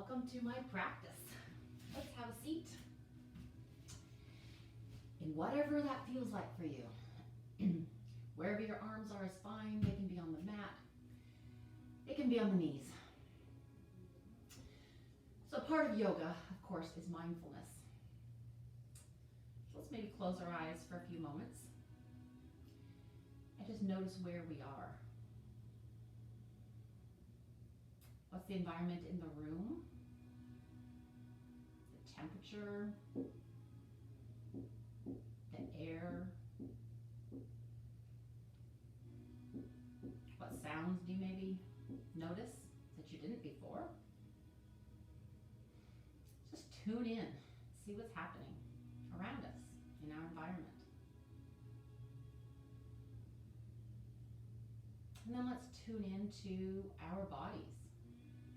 welcome to my practice. Let's have a seat. And whatever that feels like for you. Wherever your arms are is fine. They can be on the mat. It can be on the knees. So part of yoga, of course, is mindfulness. So let's maybe close our eyes for a few moments and just notice where we are. What's the environment in the room? The temperature, the air. What sounds do you maybe notice that you didn't before? Just tune in, see what's happening around us in our environment. And then let's tune into our bodies.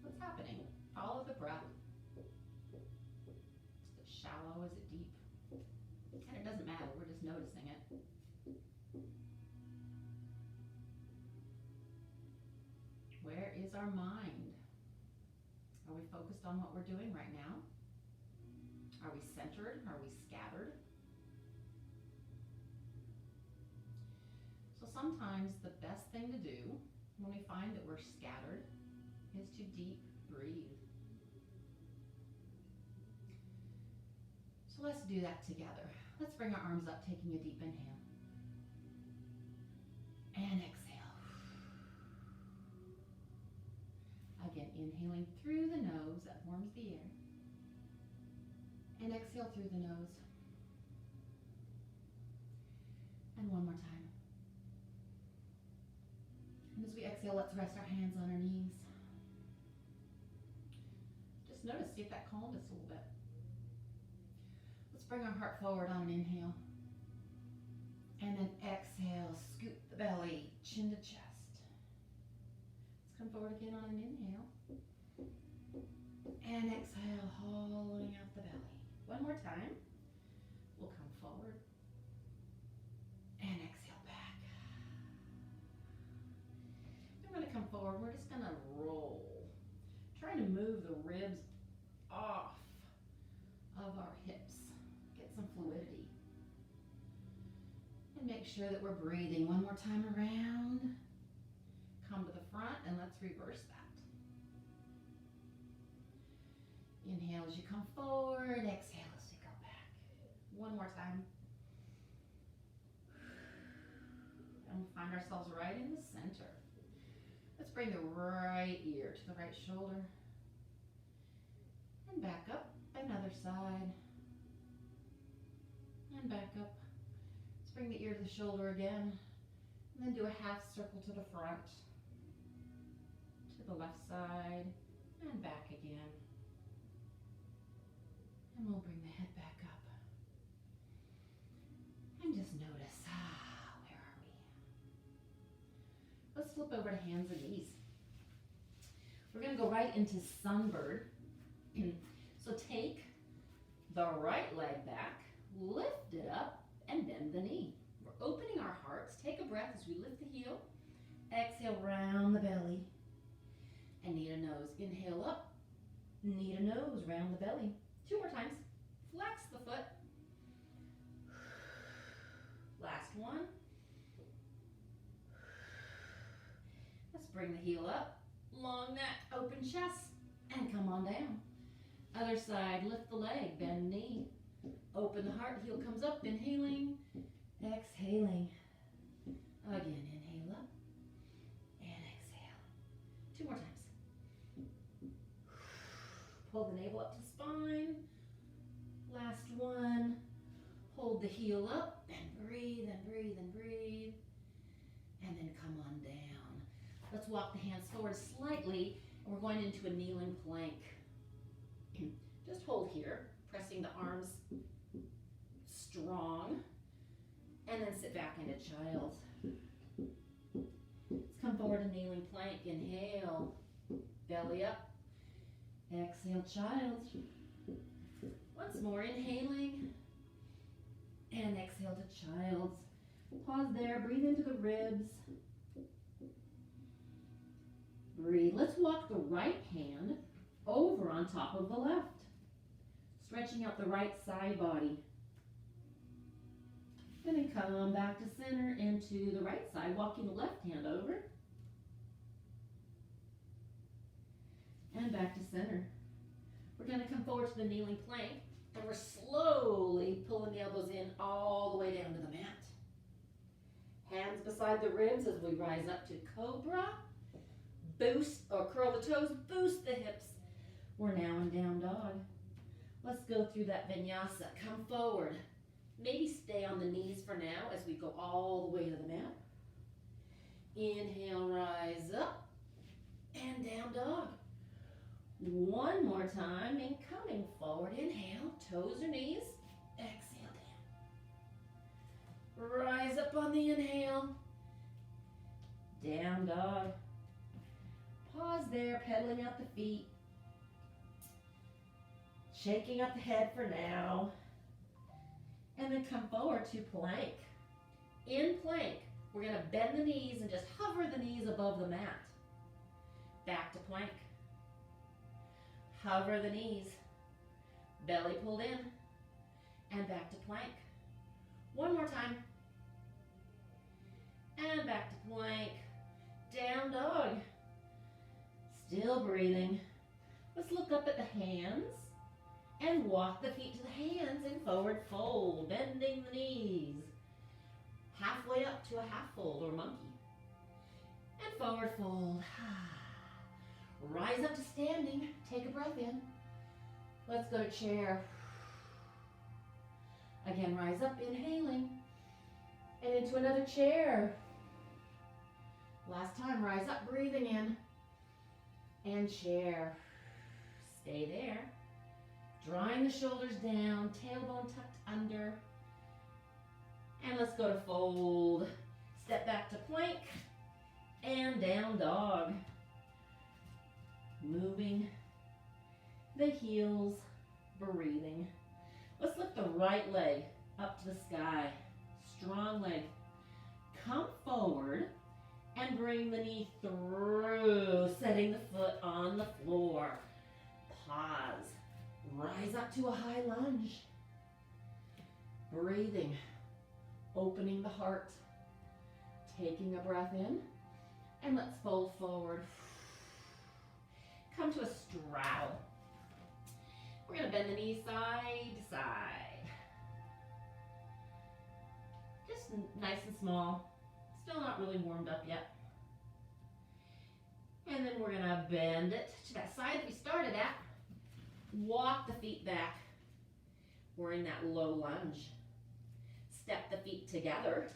What's happening? Follow the breath. Is it shallow? Is it deep? And it doesn't matter, we're just noticing it. Where is our mind? Are we focused on what we're doing right now? Are we centered? Are we scattered? So sometimes the best thing to do when we find that we're scattered is to deep breathe. So let's do that together. Let's bring our arms up, taking a deep inhale. And exhale. Again, inhaling through the nose, that warms the air. And exhale through the nose. And one more time. And as we exhale, let's rest our hands on our knees. Just notice, see if that calmed us a little bit. Let's bring our heart forward on an inhale. And then exhale, scoop the belly, chin to chest. Let's come forward again on an inhale. And exhale, hollowing out the belly. One more time. We'll come forward. And exhale back. We're going to come forward. We're just going to roll. Trying to move the ribs off of our hips. Get some fluidity. And make sure that we're breathing. One more time around. Come to the front and let's reverse that. Inhale as you come forward. Exhale as you go back. One more time. And we'll find ourselves right in the center. Let's bring the right ear to the right shoulder. And back up. Another side. And back up. Let's bring the ear to the shoulder again. And then do a half circle to the front. To the left side. And back again. And we'll bring the head back up. And just notice, where are we? Let's flip over to hands and knees. We're going to go right into sunbird. So take the right leg back, lift it up, and bend the knee. We're opening our hearts. Take a breath as we lift the heel. Exhale, round the belly. And knee to nose. Inhale up. Knee to nose, round the belly. 2 more times. Flex the foot. Last one. Let's bring the heel up. Long neck, open chest, and come on down. Other side, lift the leg, bend knee. Open the heart, heel comes up, inhaling, exhaling. Again, inhale up, and exhale. 2 more times. Pull the navel up to spine. Last one. Hold the heel up, and breathe, and breathe, and breathe. And then come on down. Let's walk the hands forward slightly, and we're going into a kneeling plank. Just hold here, pressing the arms strong, and then sit back into child. Let's come forward to kneeling plank. Inhale, belly up. Exhale, child. Once more, inhaling, and exhale to child. Pause there, breathe into the ribs. Breathe. Let's walk the right hand over on top of the left. Stretching out the right side body. And then come back to center into the right side, walking the left hand over. And back to center. We're going to come forward to the kneeling plank, and we're slowly pulling the elbows in all the way down to the mat. Hands beside the ribs as we rise up to cobra. Boost or curl the toes, boost the hips. We're now in down dog. Let's go through that vinyasa. Come forward. Maybe stay on the knees for now as we go all the way to the mat. Inhale, rise up and down dog. One more time and coming forward. Inhale, toes or knees. Exhale down. Rise up on the inhale. Down dog. Pause there, pedaling out the feet. Shaking up the head for now. And then come forward to plank. In plank, we're going to bend the knees and just hover the knees above the mat. Back to plank. Hover the knees. Belly pulled in. And back to plank. One more time. And back to plank. Down dog. Still breathing. Let's look up at the hands. And walk the feet to the hands in forward fold, bending the knees. Halfway up to a half fold or monkey. And forward fold. Rise up to standing. Take a breath in. Let's go to chair. Again, rise up, inhaling. And into another chair. Last time, rise up, breathing in. And chair. Stay there. Drawing the shoulders down, tailbone tucked under. And let's go to fold. Step back to plank and down dog. Moving the heels, breathing. Let's lift the right leg up to the sky. Strong leg. Come forward and bring the knee through, setting the foot on the floor. Pause. Rise up to a high lunge. Breathing. Opening the heart. Taking a breath in. And let's fold forward. Come to a straddle. We're going to bend the knees side to side. Just nice and small. Still not really warmed up yet. And then we're going to bend it to that side that we started at. Walk the feet back. We're in that low lunge. Step the feet together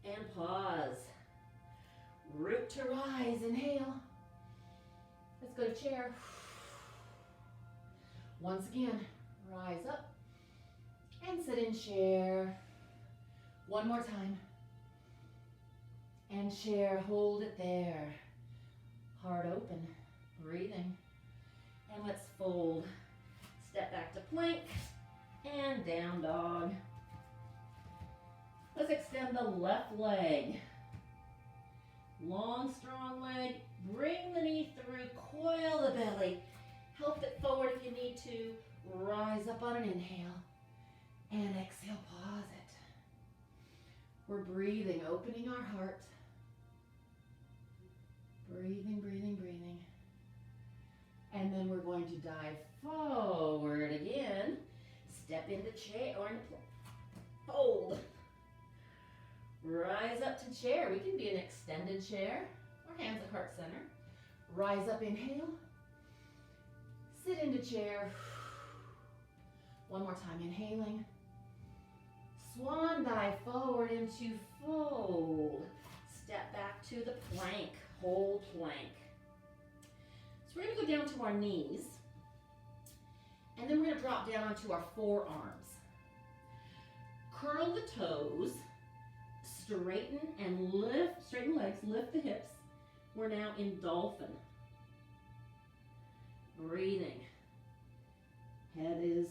and pause. Root to rise, inhale. Let's go to chair. Once again, rise up and sit in chair. One more time. And chair, hold it there. Heart open, breathing. And let's fold. Step back to plank and down dog. Let's extend the left leg. Long, strong leg. Bring the knee through, coil the belly. Help it forward if you need to. Rise up on an inhale. And exhale, pause it. We're breathing, opening our heart. Breathing, breathing, breathing. And then we're going to dive forward again. Step into chair or into fold. Rise up to chair. We can be an extended chair or hands at heart center. Rise up, inhale. Sit into chair. One more time, inhaling. Swan dive forward into fold. Step back to the plank. Hold plank. So we're going to go down to our knees. And then we're going to drop down onto our forearms. Curl the toes. Straighten and lift. Straighten legs. Lift the hips. We're now in dolphin. Breathing. Head is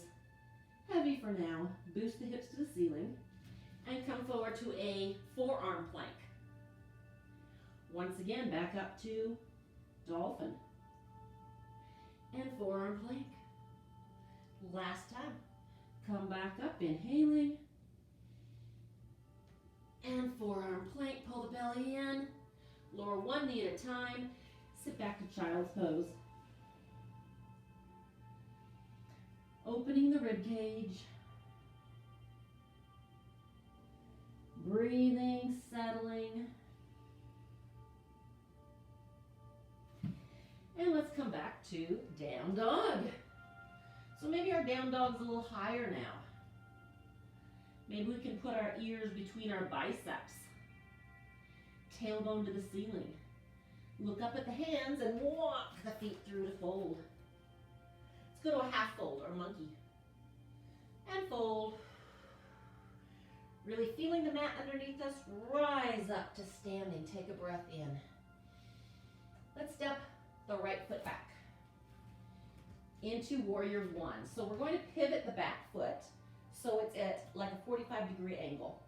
heavy for now. Boost the hips to the ceiling. And come forward to a forearm plank. Once again, back up to dolphin. and forearm plank. Last time. Come back up, inhaling. And forearm plank, pull the belly in. Lower one knee at a time. Sit back to child's pose. Opening the rib cage. Breathing, settling. And let's come back to down dog. So maybe our down dog's a little higher now. Maybe we can put our ears between our biceps. Tailbone to the ceiling. Look up at the hands and walk the feet through to fold. Let's go to a half fold or monkey. And fold. Really feeling the mat underneath us. Rise up to standing. Take a breath in. Let's step the right foot back into warrior one. So we're going to pivot the back foot so it's at like a 45-degree angle.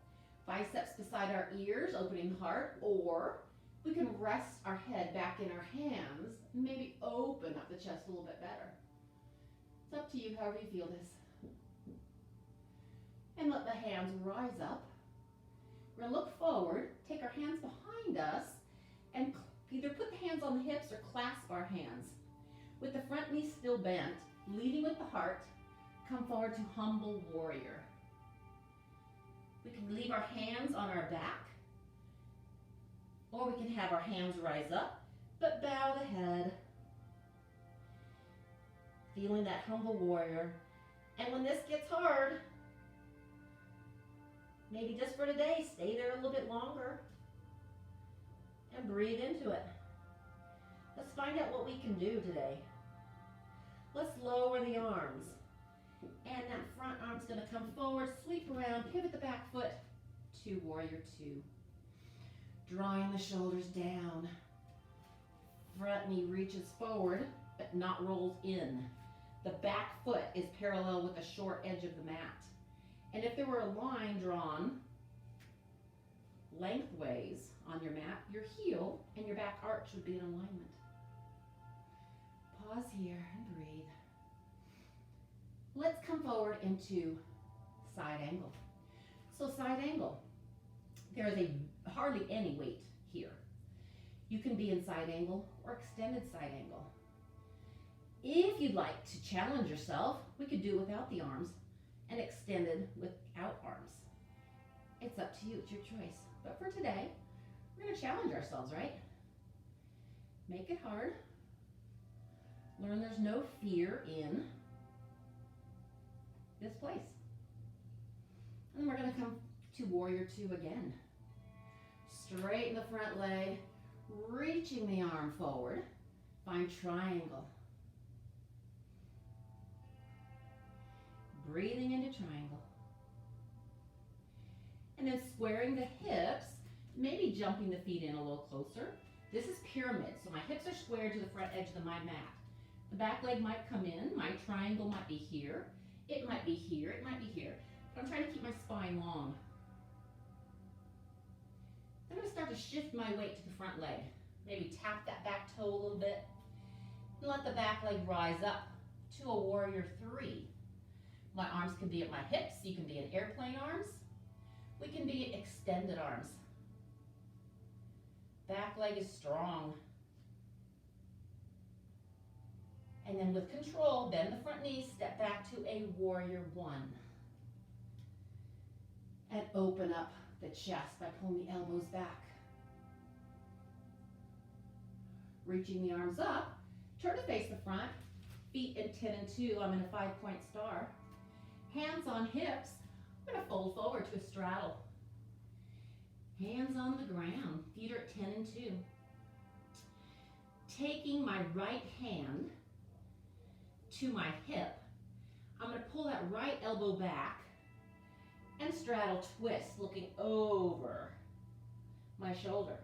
Biceps beside our ears, opening the heart, or we can rest our head back in our hands and maybe open up the chest a little bit better. It's up to you, however you feel this. And let the hands rise up. We're going to look forward, take our hands behind us, and either put the hands on the hips or clasp our hands. With the front knee still bent, leading with the heart, come forward to humble warrior. We can leave our hands on our back, or we can have our hands rise up, but bow the head. Feeling that humble warrior. And when this gets hard, maybe just for today, stay there a little bit longer and breathe into it. Let's find out what we can do today. Let's lower the arms. And that front arm's going to come forward, sweep around, pivot the back foot to warrior two. Drawing the shoulders down. Front knee reaches forward, but not rolls in. The back foot is parallel with the short edge of the mat. And if there were a line drawn lengthways on your mat, your heel and your back arch would be in alignment. Pause here and breathe. Let's come forward into side angle. So side angle, there is hardly any weight here. You can be in side angle or extended side angle. If you'd like to challenge yourself, we could do without the arms and extended without arms. It's up to you, it's your choice. But for today, we're going to challenge ourselves, right? Make it hard. Learn there's no fear in this place. And then we're going to come to warrior two again. Straighten the front leg, reaching the arm forward. Find triangle. Breathing into triangle. And then squaring the hips, maybe jumping the feet in a little closer. This is pyramid, so my hips are squared to the front edge of my mat. The back leg might come in, my triangle might be here, it might be here, it might be here. But I'm trying to keep my spine long. I'm going to start to shift my weight to the front leg. Maybe tap that back toe a little bit. And let the back leg rise up to a warrior three. My arms can be at my hips, you can be in airplane arms. We can be extended arms. Back leg is strong. And then with control, bend the front knee, step back to a warrior one. And open up the chest by pulling the elbows back. Reaching the arms up, turn to face the front, feet at 10 and 2, I'm in a 5-point star. Hands on hips, I'm going to fold forward to a straddle. Hands on the ground, feet are at 10 and 2. Taking my right hand to my hip, I'm going to pull that right elbow back and straddle twist, looking over my shoulder.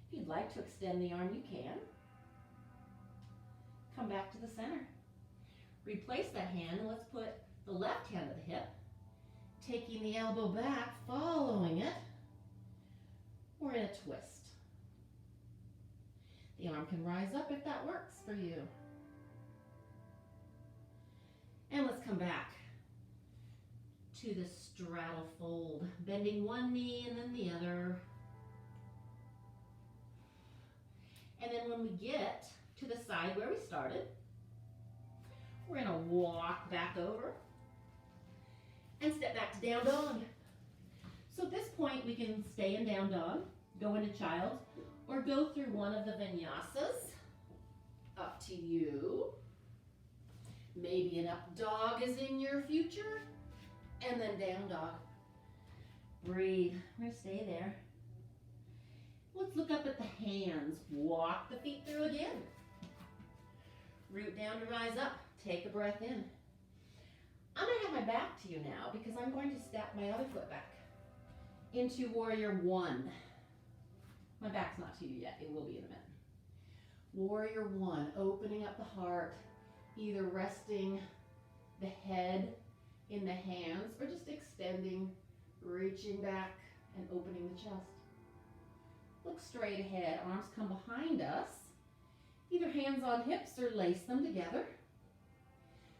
If you'd like to extend the arm, you can. Come back to the center. Replace that hand and let's put the left hand at the hip, taking the elbow back, following it. We're in a twist. The arm can rise up if that works for you. And let's come back to the straddle fold, bending one knee and then the other. And then when we get to the side where we started, we're gonna walk back over and step back to down dog. So at this point, we can stay in down dog, go into child, or go through one of the vinyasas. Up to you. Maybe an up dog is in your future, and then down dog. Breathe. We're gonna stay there. Let's look up at the hands. Walk the feet through again. Root down to rise up. Take a breath in. I'm gonna have my back to you now because I'm going to step my other foot back into warrior one. My back's not to you yet. It will be in a minute. Warrior one, opening up the heart, either resting the head in the hands or just extending, reaching back and opening the chest. Look straight ahead, arms come behind us. Either hands on hips or lace them together.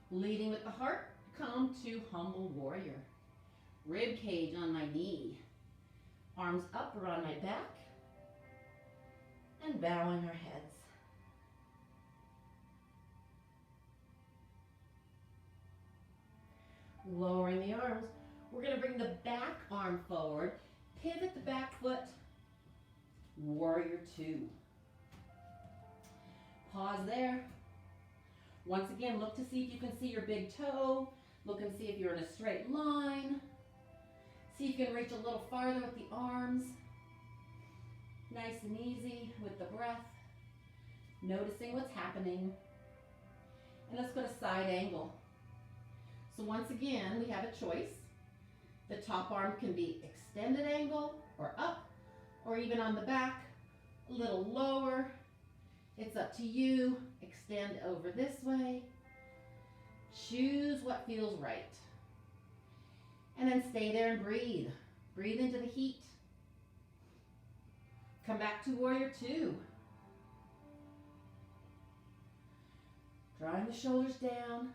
Leading with the heart, come to humble warrior. Rib cage on my knee. Arms up or on my back. And bowing our heads. Lowering the arms. We're going to bring the back arm forward. Pivot the back foot. Warrior two. Pause there. Once again, look to see if you can see your big toe. Look and see if you're in a straight line. See if you can reach a little farther with the arms. Nice and easy with the breath. Noticing what's happening. And let's go to side angle. So once again, we have a choice. The top arm can be extended angle or up, or even on the back, a little lower. It's up to you. Extend over this way. Choose what feels right. And then stay there and breathe. Breathe into the heat. Come back to warrior two. Drawing the shoulders down.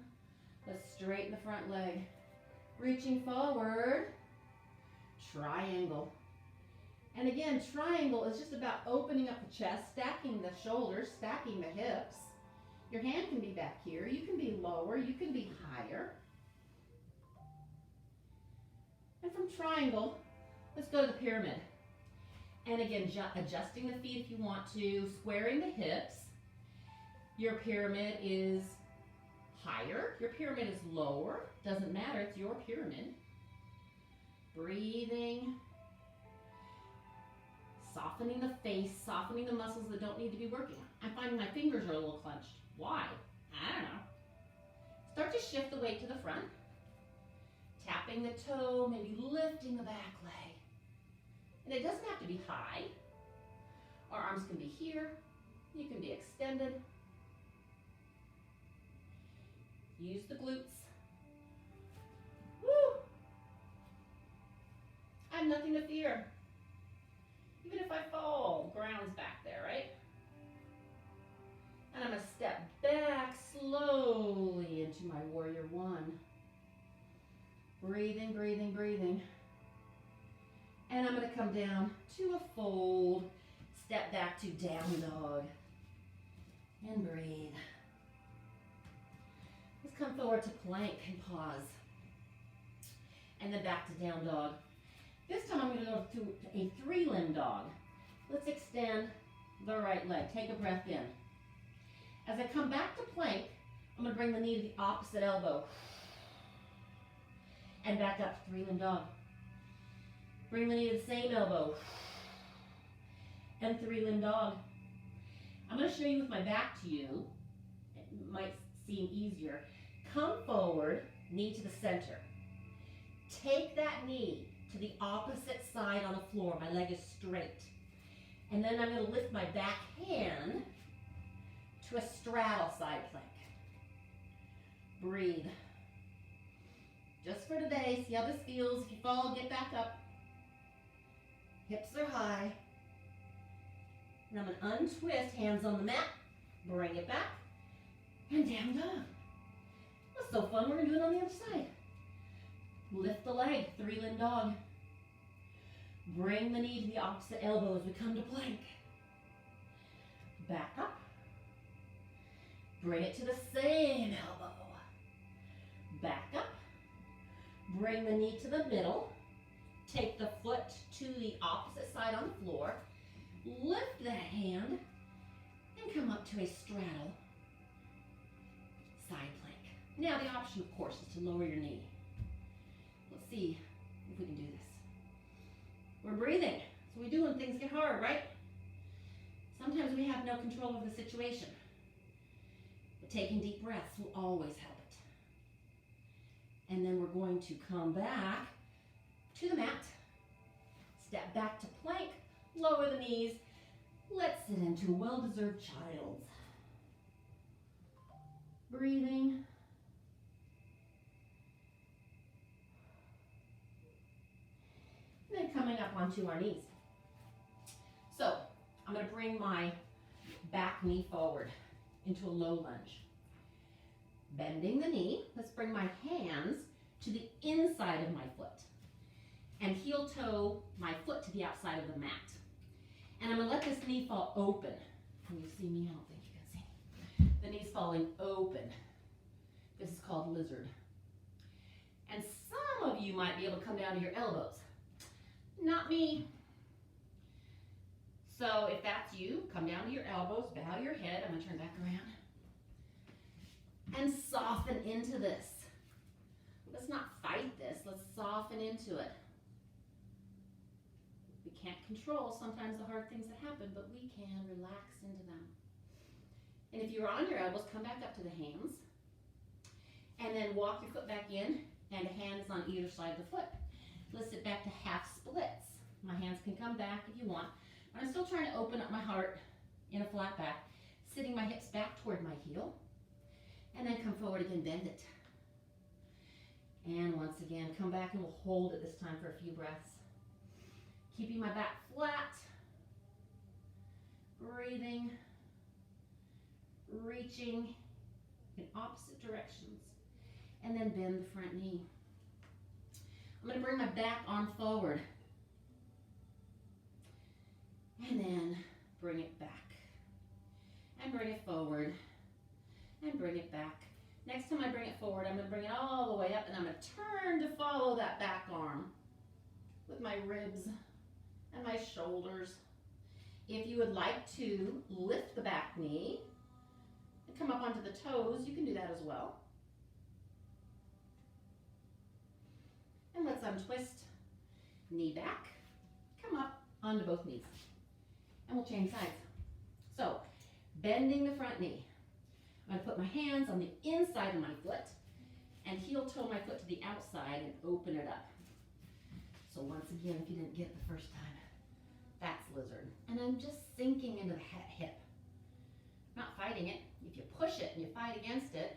Let's straighten the front leg. Reaching forward. Triangle. And again, triangle is just about opening up the chest, stacking the shoulders, stacking the hips. Your hand can be back here. You can be lower. You can be higher. And from triangle, let's go to the pyramid. And again, adjusting the feet if you want to, squaring the hips. Your pyramid is higher. Your pyramid is lower. Doesn't matter, it's your pyramid. Breathing. Softening the face, softening the muscles that don't need to be working. I'm finding my fingers are a little clenched. Why? I don't know. Start to shift the weight to the front. Tapping the toe, maybe lifting the back leg. And it doesn't have to be high. Our arms can be here. You can be extended. Use the glutes. Woo! I have nothing to fear. Even if I fall, ground's back there, right? And I'm going to step back slowly into my warrior one. Breathing, breathing, breathing. And I'm going to come down to a fold. Step back to down dog. And breathe. Let's come forward to plank and pause. And then back to down dog. This time I'm going to go to a three-limb dog. Let's extend the right leg. Take a breath in. As I come back to plank, I'm going to bring the knee to the opposite elbow. And back up to three-limb dog. Bring the knee to the same elbow. And three-limb dog. I'm going to show you with my back to you. It might seem easier. Come forward, knee to the center. Take that knee to the opposite side on the floor. My leg is straight. And then I'm going to lift my back hand to a straddle side plank. Breathe. Just for today, see how this feels. If you fall, get back up. Hips are high. And I'm going to untwist, hands on the mat, bring it back, and down dog. That's so fun. We're going to do it on the other side. Lift the leg, three-limb dog. Bring the knee to the opposite elbow as we come to plank. Back up. Bring it to the same elbow. Back up. Bring the knee to the middle. Take the foot to the opposite side on the floor. Lift that hand and come up to a straddle side plank. Now the option, of course, is to lower your knee. Let's see if we can do this. We're breathing, so we do when things get hard, right? Sometimes we have no control over the situation, but taking deep breaths will always help it. And then we're going to come back to the mat, step back to plank, lower the knees. Let's sit into well-deserved child's. Breathing. And then coming up onto our knees. So I'm going to bring my back knee forward into a low lunge. Bending the knee, let's bring my hands to the inside of my foot and heel toe my foot to the outside of the mat. And I'm going to let this knee fall open. Can you see me? I don't think you can see. The knee's falling open. This is called lizard. And some of you might be able to come down to your elbows. Not me. So if that's you, come down to your elbows, bow your head. I'm going to turn back around. And soften into this. Let's not fight this. Let's soften into it. We can't control sometimes the hard things that happen, but we can relax into them. And if you're on your elbows, come back up to the hands. And then walk your foot back in, and hands on either side of the foot. Let's sit back to half splits. My hands can come back if you want. But I'm still trying to open up my heart in a flat back, sitting my hips back toward my heel. And then come forward again, bend it. And once again, come back and we'll hold it this time for a few breaths. Keeping my back flat. Breathing. Reaching in opposite directions. And then bend the front knee. I'm going to bring my back arm forward. And then bring it back. And bring it forward. And bring it back. Next time I bring it forward, I'm going to bring it all the way up and I'm going to turn to follow that back arm with my ribs and my shoulders. If you would like to lift the back knee and come up onto the toes, you can do that as well. And let's untwist, knee back, come up onto both knees. And we'll change sides. So, bending the front knee. I'm going to put my hands on the inside of my foot and heel toe my foot to the outside and open it up. So once again, if you didn't get it the first time, that's lizard. And I'm just sinking into the hip. Not fighting it. If you push it and you fight against it,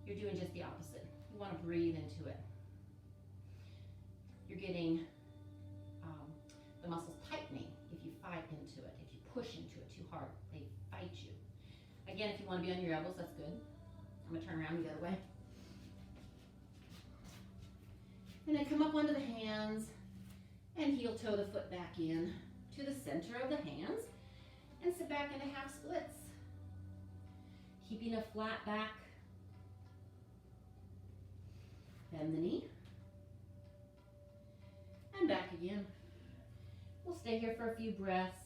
you're doing just the opposite. You want to breathe into it. You're getting the muscles tightening if you fight into it. If you push into it too hard, they fight you. Again, if you want to be on your elbows, that's good. I'm going to turn around the other way. And then come up onto the hands and heel toe the foot back in to the center of the hands and sit back into half splits. Keeping a flat back. Bend the knee. And back again. We'll stay here for a few breaths,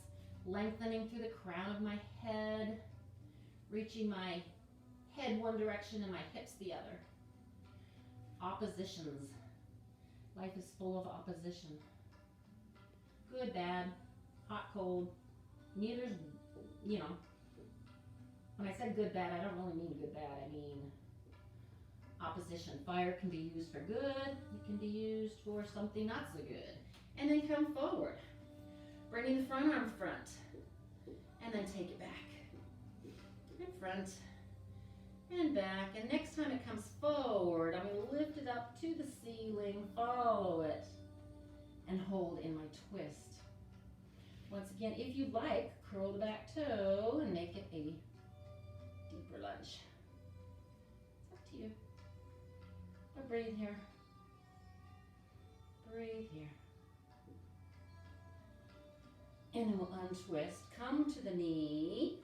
lengthening through the crown of my head, reaching my head one direction and my hips the other. Oppositions. Life is full of opposition. Good, bad, hot, cold. Neither's, when I said good, bad, I don't really mean good, bad. I mean opposition. Fire can be used for good. It can be used for something not so good. And then come forward. Bringing the front arm front. And then take it back. And front. And back. And next time it comes forward, I'm going to lift it up to the ceiling. Follow it. And hold in my twist. Once again, if you'd like, curl the back toe and make it a deeper lunge. It's up to you. But breathe here. Breathe here. And then we'll untwist. Come to the knee.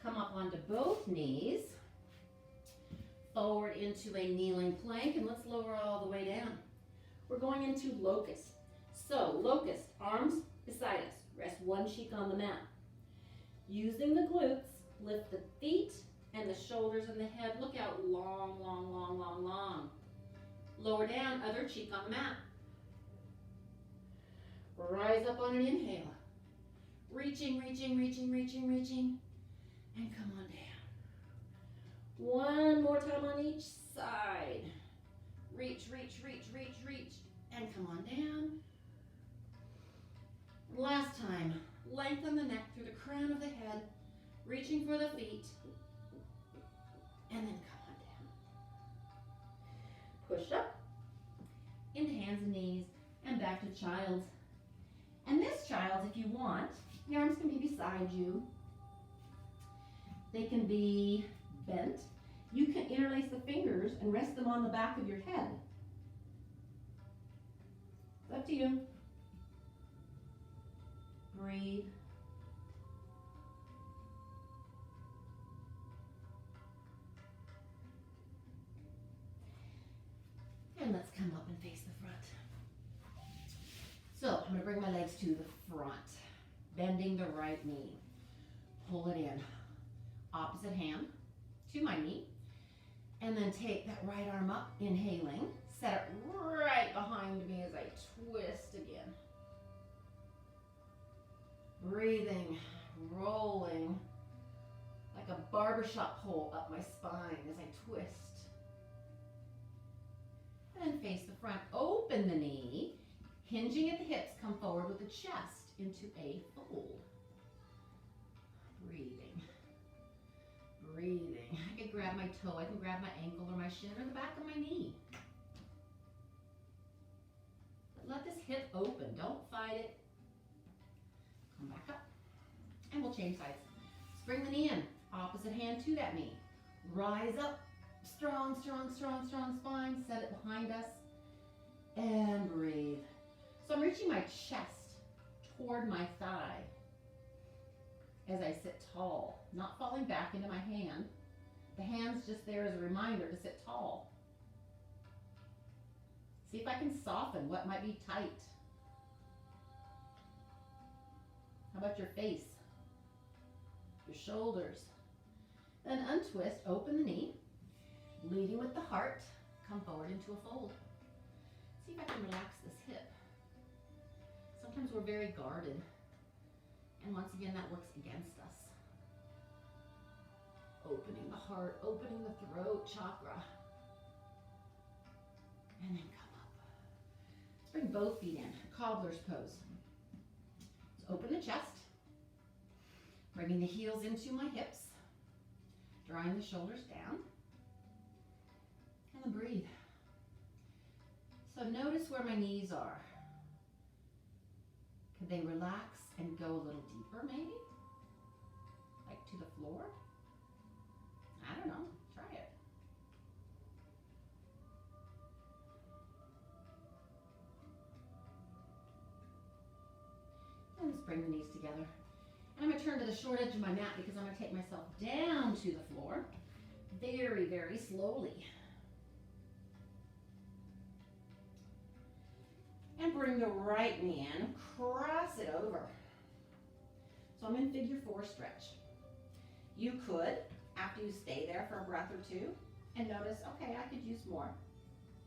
Come up onto both knees. Forward into a kneeling plank, and let's lower all the way down. We're going into locust. So, locust, arms beside us. Rest one cheek on the mat. Using the glutes, lift the feet and the shoulders and the head. Look out long, long, long, long, long. Lower down, other cheek on the mat. Rise up on an inhale. Reaching, reaching, reaching, reaching, reaching. And come on down. One more time on each side. Reach, reach, reach, reach, reach. And come on down. Last time, lengthen the neck through the crown of the head, reaching for the feet, and then come on down. Push up, in hands and knees, and back to child's. And this child's, if you want, your arms can be beside you. They can be bent. You can interlace the fingers and rest them on the back of your head. It's up to you. Breathe. And let's come up and face the front. So I'm going to bring my legs to the front, bending the right knee. Pull it in. Opposite hand to my knee. And then take that right arm up, inhaling. Set it right behind me as I twist again. Breathing, rolling like a barbershop pole up my spine as I twist. And then face the front, open the knee, hinging at the hips, come forward with the chest into a fold. Breathing, breathing. I can grab my toe, I can grab my ankle or my shin or the back of my knee. But let this hip open, don't fight it. Come back up, and we'll change sides. Bring the knee in, opposite hand to that knee. Rise up, strong, strong, strong, strong spine. Set it behind us, and breathe. So I'm reaching my chest toward my thigh as I sit tall, not falling back into my hand. The hand's just there as a reminder to sit tall. See if I can soften what might be tight. How about your face, your shoulders? Then untwist, open the knee, leading with the heart, come forward into a fold. See if I can relax this hip. Sometimes we're very guarded, and once again, that works against us. Opening the heart, opening the throat chakra, and then come up. Let's bring both feet in, cobbler's pose. Open the chest, bringing the heels into my hips, drawing the shoulders down, and then breathe. So notice where my knees are. Could they relax and go a little deeper maybe? Like to the floor? I don't know, try it. And let's bring the knees together. And I'm going to turn to the short edge of my mat because I'm going to take myself down to the floor very, very slowly. And bring the right knee in, cross it over. So I'm in figure 4 stretch. You could, after you stay there for a breath or two, and notice, okay, I could use more,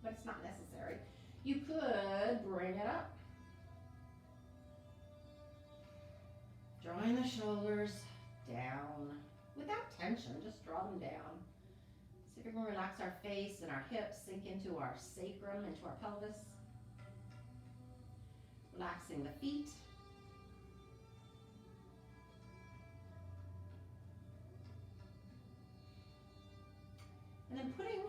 but it's not necessary. You could bring it up. Drawing the shoulders down without tension, just draw them down. See if we can relax our face and our hips, sink into our sacrum, into our pelvis. Relaxing the feet. And then putting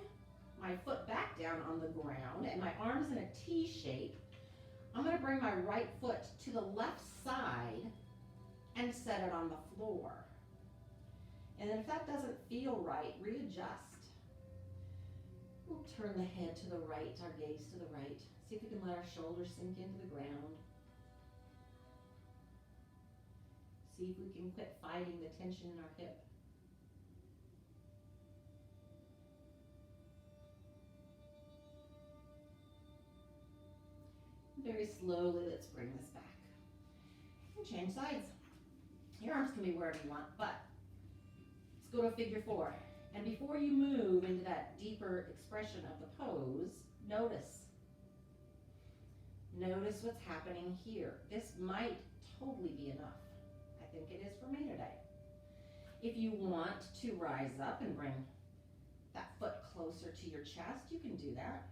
my foot back down on the ground and my arms in a T shape, I'm going to bring my right foot to the left side and set it on the floor. And if that doesn't feel right, readjust. We'll turn the head to the right, our gaze to the right. See if we can let our shoulders sink into the ground. See if we can quit fighting the tension in our hip. Very slowly, let's bring this back. And change sides. Your arms can be wherever you want, but let's go to a figure four. And before you move into that deeper expression of the pose, notice. Notice what's happening here. This might totally be enough. I think it is for me today. If you want to rise up and bring that foot closer to your chest, you can do that.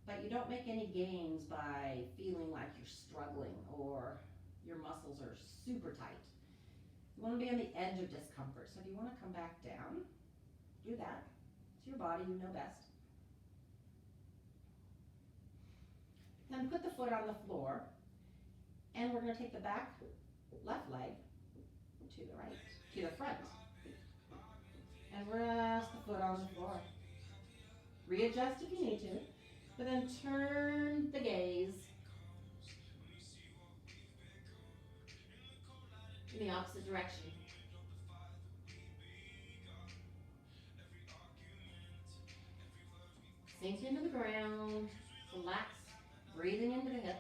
But you don't make any gains by feeling like you're struggling or your muscles are super tight. You want to be on the edge of discomfort. So if you want to come back down, do that. It's your body, you know best. Then put the foot on the floor, and we're going to take the back left leg to the right, to the front. And rest the foot on the floor. Readjust if you need to, but then turn the gaze in the opposite direction. Sink into the ground, relax, breathing into the hip.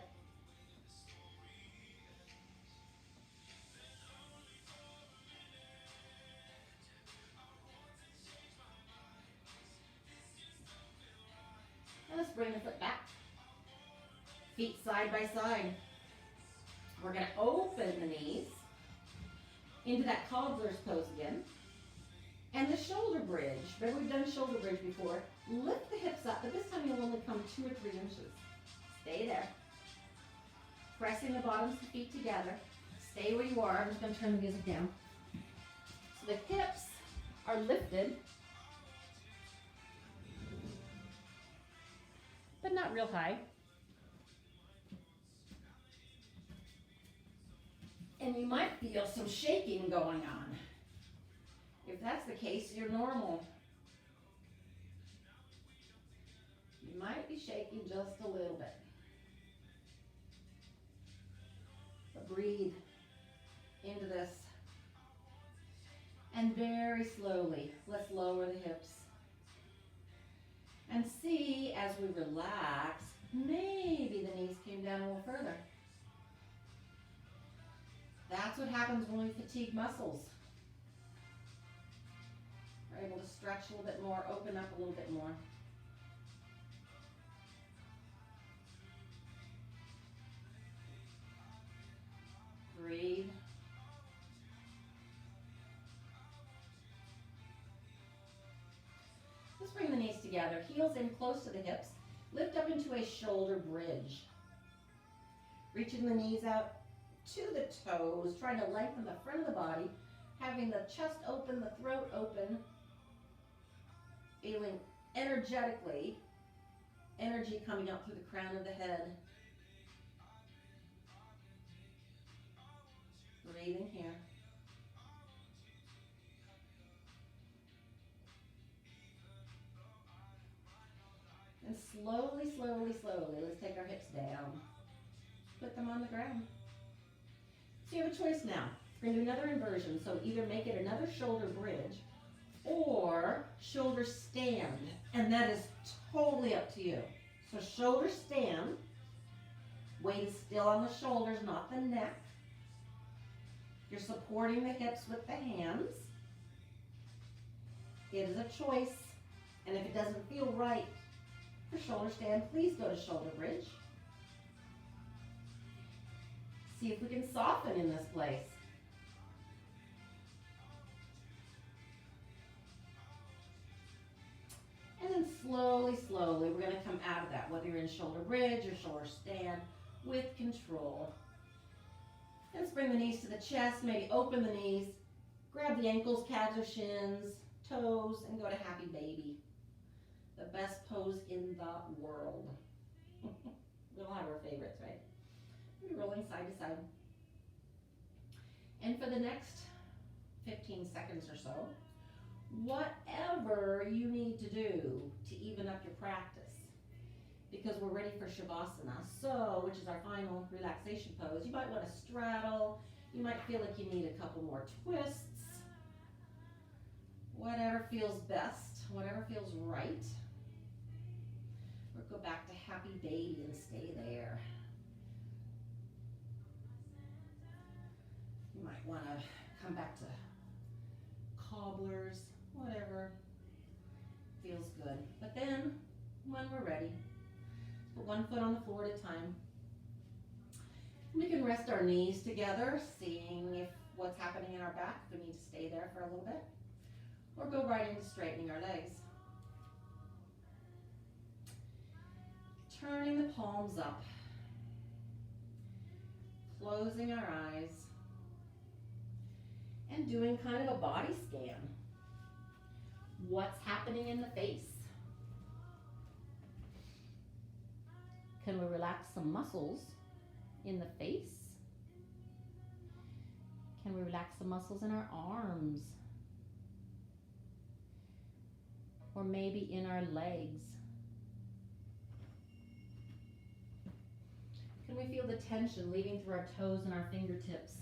And let's bring the foot back. Feet side by side. We're going to open the knees into that cobbler's pose again. And the shoulder bridge. Remember, we've done shoulder bridge before. Lift the hips up, but this time you'll only come 2 or 3 inches. Stay there. Pressing the bottoms of the feet together. Stay where you are. I'm just going to turn the music down. So the hips are lifted, but not real high. And you might feel some shaking going on. If that's the case, you're normal. You might be shaking just a little bit. But breathe into this. And very slowly, let's lower the hips. And see, as we relax, maybe the knees came down a little further. That's what happens when we fatigue muscles. We're able to stretch a little bit more, open up a little bit more. Breathe. Let's bring the knees together, heels in close to the hips. Lift up into a shoulder bridge. Reaching the knees out to the toes, trying to lengthen the front of the body, having the chest open, the throat open, feeling energetically, energy coming up through the crown of the head. Breathing here. And slowly, slowly, slowly, let's take our hips down. Put them on the ground. So you have a choice now. We're going to do another inversion. So either make it another shoulder bridge or shoulder stand. And that is totally up to you. So shoulder stand. Weight is still on the shoulders, not the neck. You're supporting the hips with the hands. It is a choice. And if it doesn't feel right for shoulder stand, please go to shoulder bridge. See if we can soften in this place. And then slowly, slowly, we're going to come out of that, whether you're in shoulder bridge or shoulder stand, with control. Let's bring the knees to the chest, maybe open the knees, grab the ankles, calves or shins, toes, and go to happy baby. The best pose in the world. We all have our favorites, right? We're rolling side to side. And for the next 15 seconds or so, whatever you need to do to even up your practice, because we're ready for Shavasana, so, which is our final relaxation pose. You might want to straddle, you might feel like you need a couple more twists, whatever feels best, whatever feels right. Or go back to happy baby and stay there. You might want to come back to cobblers, whatever feels good. But then, when we're ready, put one foot on the floor at a time. We can rest our knees together, seeing if what's happening in our back, if we need to stay there for a little bit, or go right into straightening our legs. Turning the palms up, closing our eyes, and doing kind of a body scan. What's happening in the face? Can we relax some muscles in the face? Can we relax some muscles in our arms? Or maybe in our legs? Can we feel the tension leaving through our toes and our fingertips?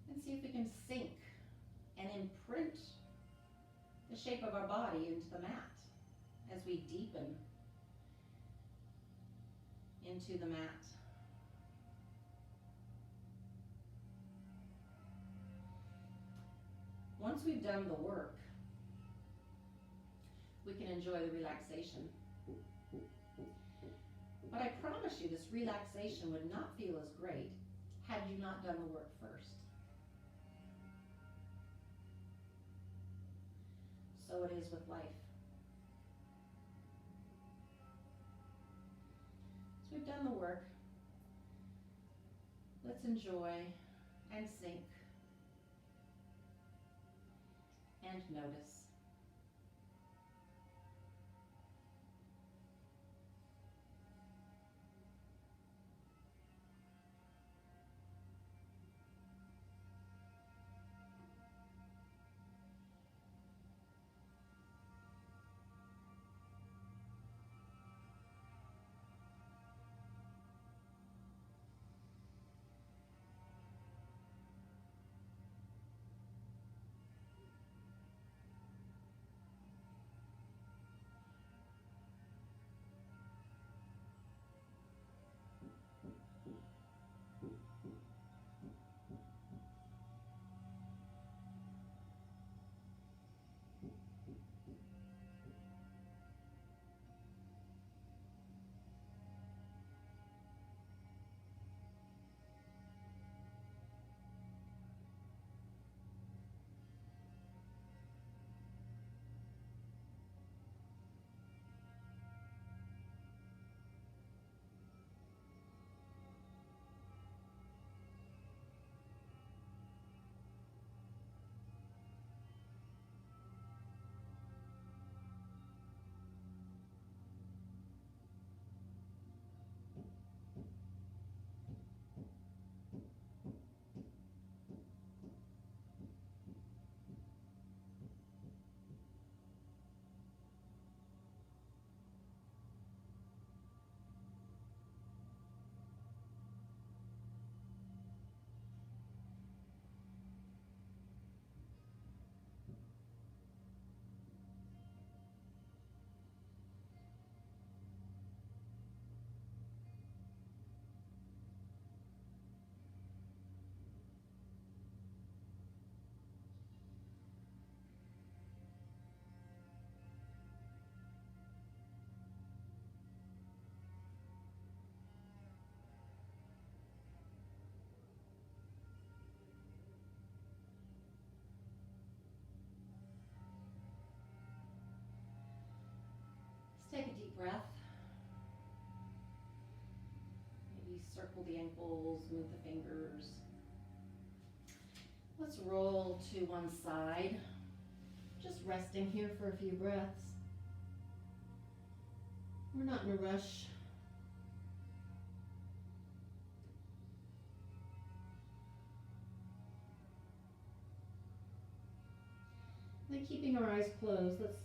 And see if we can sink and imprint the shape of our body into the mat as we deepen into the mat. Once we've done the work, we can enjoy the relaxation. But I promise you, this relaxation would not feel as great had you not done the work first. So it is with life. So we've done the work. Let's enjoy and sink and notice. Take a deep breath. Maybe circle the ankles, move the fingers. Let's roll to one side. Just resting here for a few breaths. We're not in a rush. Then keeping our eyes closed, let's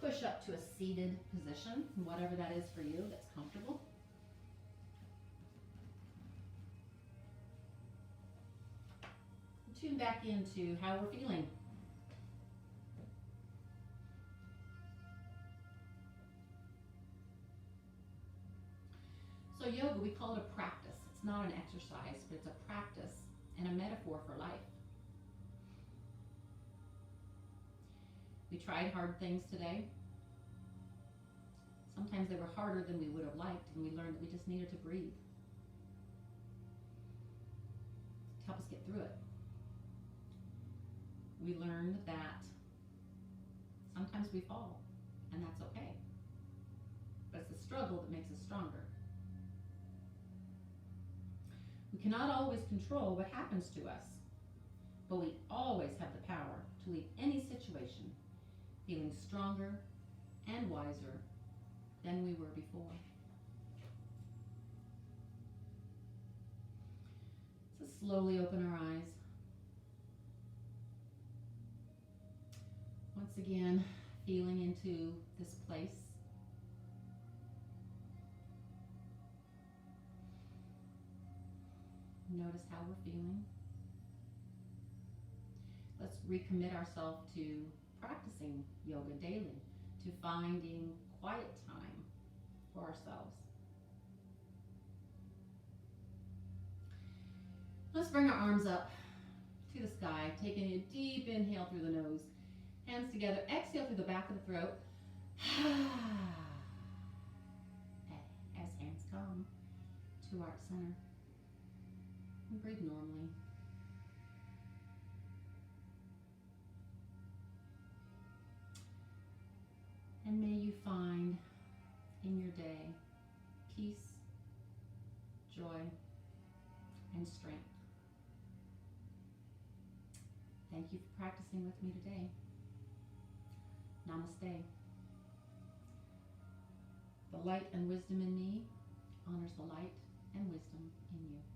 push up to a seated position, whatever that is for you that's comfortable. Tune back into how we're feeling. So yoga, we call it a practice. It's not an exercise, but it's a practice and a metaphor for life. We tried hard things today. Sometimes they were harder than we would have liked, and we learned that we just needed to breathe to help us get through it. We learned that sometimes we fall, and that's okay. But it's the struggle that makes us stronger. We cannot always control what happens to us, but we always have the power to leave any situation feeling stronger and wiser than we were before. So slowly open our eyes. Once again, feeling into this place. Notice how we're feeling. Let's recommit ourselves to practicing yoga daily, to finding quiet time for ourselves. Let's bring our arms up to the sky, taking a deep inhale through the nose. Hands together, exhale through the back of the throat. As hands come to heart center. And breathe normally. And may you find in your day peace, joy, and strength. Thank you for practicing with me today. Namaste. The light and wisdom in me honors the light and wisdom in you.